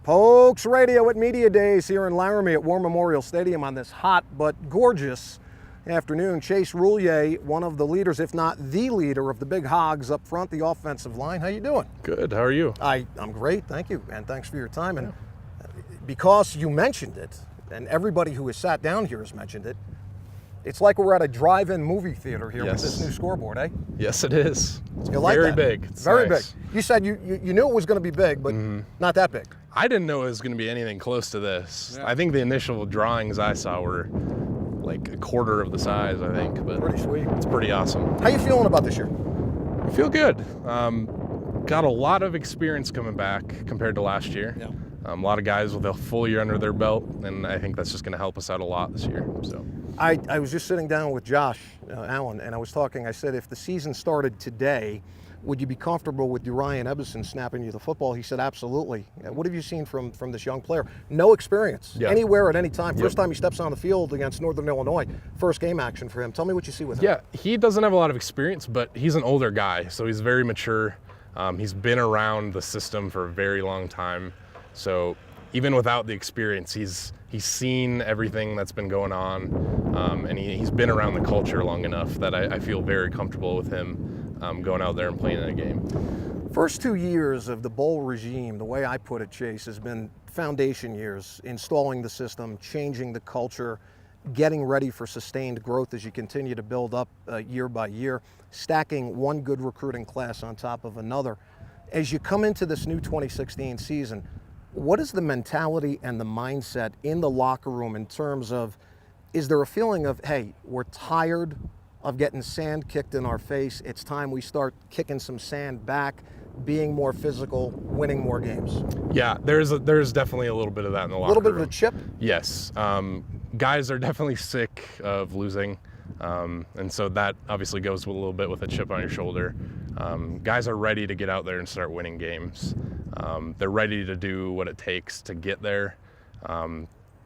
Pokes Radio at Media Days here in Laramie at War Memorial Stadium on this hot but gorgeous afternoon. Chase Roullier, one of the leaders, if not the leader, of the Big Hogs up front, the offensive line. How you doing? Good. How are you? I'm great, thank you, and thanks for your time. And because you mentioned it, and everybody who has sat down here has mentioned it, it's like we're at a drive-in movie theater here with this new scoreboard, eh? Yes, it is. It's like very that? big. It's very nice. big. You said you knew it was going to be big, but not that big. I didn't know it was going to be anything close to this. Yeah. I think the initial drawings I saw were like a quarter of the size, I think. But pretty sweet. It's pretty awesome. How you feeling about this year? I feel good. Got a lot of experience coming back compared to last year. Yeah. A lot of guys with a full year under their belt, and I think that's just going to help us out a lot this year. So, I was just sitting down with Josh Allen, and I was talking. I said, if the season started today, would you be comfortable with Ryan Ebbison snapping you the football? He said, absolutely. What have you seen from this young player? No experience, anywhere at any time. First time he steps on the field against Northern Illinois. First game action for him. Tell me what you see with him. Yeah, he doesn't have a lot of experience, but he's an older guy, so he's very mature. He's been around the system for a very long time. So even without the experience, he's seen everything that's been going on, and he's been around the culture long enough that I feel very comfortable with him going out there and playing in a game. First 2 years of the bowl regime, the way I put it, Chase, has been foundation years, installing the system, changing the culture, getting ready for sustained growth as you continue to build up year by year, stacking one good recruiting class on top of another. As you come into this new 2016 season, what is the mentality and the mindset in the locker room in terms of, is there a feeling of, hey, we're tired of getting sand kicked in our face, it's time we start kicking some sand back, being more physical, winning more games? Yeah, there's definitely a little bit of that in the locker room. A little bit of a chip? Yes. Guys are definitely sick of losing, and so that obviously goes with a little bit with a chip on your shoulder. Guys are ready to get out there and start winning games. They're ready to do what it takes to get there.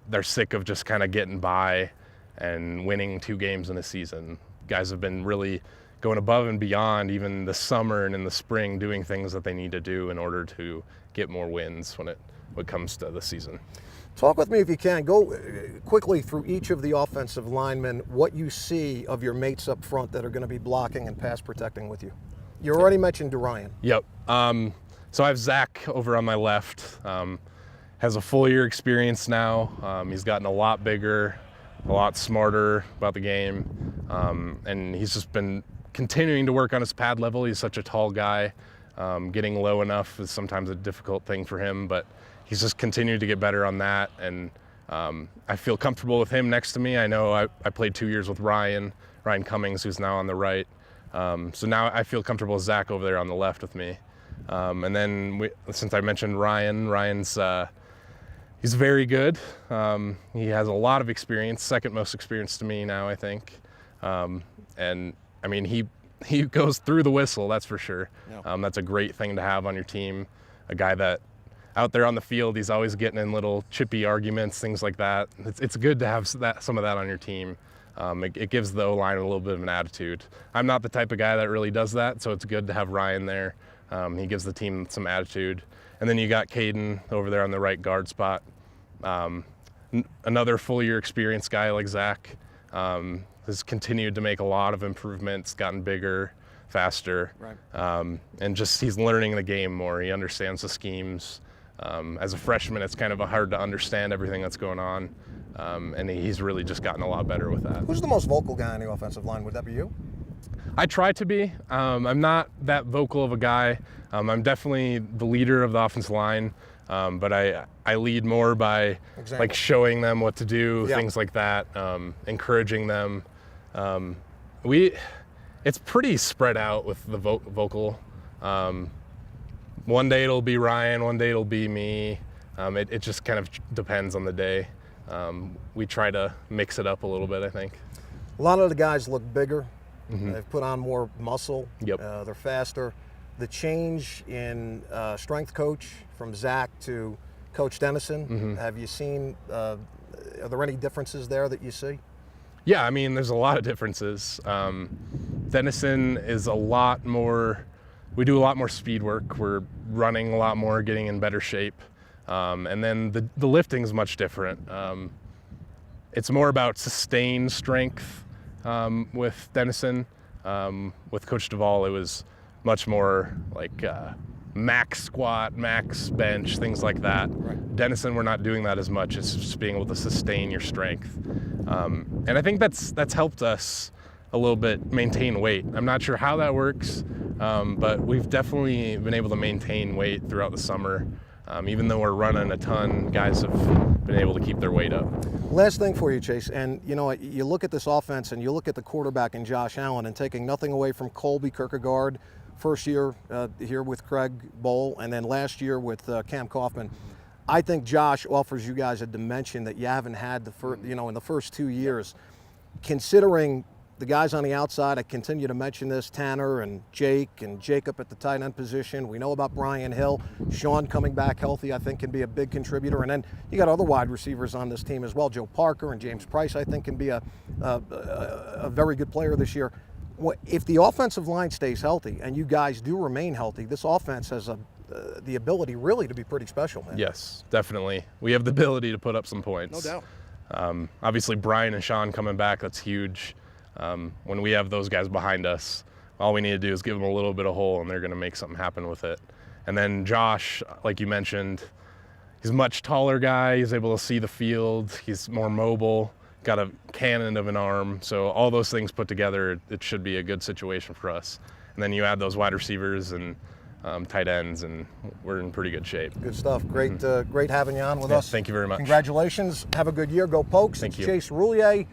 They're sick of just kind of getting by and winning 2 games in a season. Guys have been really going above and beyond, even this summer and in the spring, doing things that they need to do in order to get more wins when it comes to the season. Talk with me, if you can. Go quickly through each of the offensive linemen, what you see of your mates up front that are going to be blocking and pass protecting with you. You already mentioned Ryan. Yep. So I have Zach over on my left. Has a full year experience now. He's gotten a lot bigger, a lot smarter about the game, and he's just been continuing to work on his pad level. He's such a tall guy. Getting low enough is sometimes a difficult thing for him, but he's just continued to get better on that, and I feel comfortable with him next to me. I know I played 2 years with Ryan Cummings, who's now on the right. So now I feel comfortable with Zach over there on the left with me. And then since I mentioned Ryan's he's very good. He has a lot of experience, second most experience to me now, I think. And I mean, he goes through the whistle, that's for sure. Yeah. That's a great thing to have on your team. A guy that out there on the field, he's always getting in little chippy arguments, things like that. It's good to have some of that on your team. It gives the O-line a little bit of an attitude. I'm not the type of guy that really does that, so it's good to have Ryan there. He gives the team some attitude. And then you got Caden over there on the right guard spot. Another full-year experienced guy like Zach has continued to make a lot of improvements, gotten bigger, faster, and just he's learning the game more. He understands the schemes. As a freshman, it's kind of hard to understand everything that's going on, and he's really just gotten a lot better with that. Who's the most vocal guy on the offensive line? Would that be you? I try to be. I'm not that vocal of a guy. I'm definitely the leader of the offensive line, but I lead more by like showing them what to do, things like that, encouraging them. It's pretty spread out with the vocal. One day it'll be Ryan, one day it'll be me. It just kind of depends on the day. We try to mix it up a little bit, I think. A lot of the guys look bigger. They've put on more muscle. Yep. They're faster. The change in strength coach from Zach to Coach Dennison, have you seen, are there any differences there that you see? Yeah, I mean, there's a lot of differences. Dennison is a lot more, we do a lot more speed work. We're running a lot more, getting in better shape. And then the lifting is much different. It's more about sustained strength with Dennison. With Coach Duvall, it was much more like max squat, max bench, things like that. Right. Dennison, we're not doing that as much. It's just being able to sustain your strength. And I think that's helped us a little bit maintain weight. I'm not sure how that works, but we've definitely been able to maintain weight throughout the summer. Even though we're running a ton, guys have been able to keep their weight up. Last thing for you, Chase, and you know, you look at this offense and you look at the quarterback in Josh Allen, and taking nothing away from Colby Kierkegaard, first year here with Craig Bowl, and then last year with Cam Kaufman. I think Josh offers you guys a dimension that you haven't had in the first 2 years. Considering the guys on the outside, I continue to mention this, Tanner and Jake and Jacob at the tight end position. We know about Brian Hill. Sean coming back healthy, I think, can be a big contributor. And then you got other wide receivers on this team as well. Joe Parker and James Price, I think, can be a very good player this year. If the offensive line stays healthy and you guys do remain healthy, this offense has the ability really to be pretty special, man. Yes, definitely. We have the ability to put up some points. No doubt. Obviously, Brian and Sean coming back, that's huge. When we have those guys behind us, all we need to do is give them a little bit of hole and they're going to make something happen with it. And then Josh, like you mentioned, he's a much taller guy. He's able to see the field. He's more mobile, got a cannon of an arm. So all those things put together, it should be a good situation for us. And then you add those wide receivers and tight ends, and we're in pretty good shape. Good stuff. Great, great having you on with us. Thank you very much. Congratulations. Have a good year. Go Pokes. Thank you. Chase Roullier,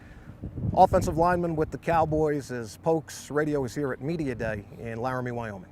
offensive lineman with the Cowboys, as Pokes Radio is here at Media Day in Laramie, Wyoming.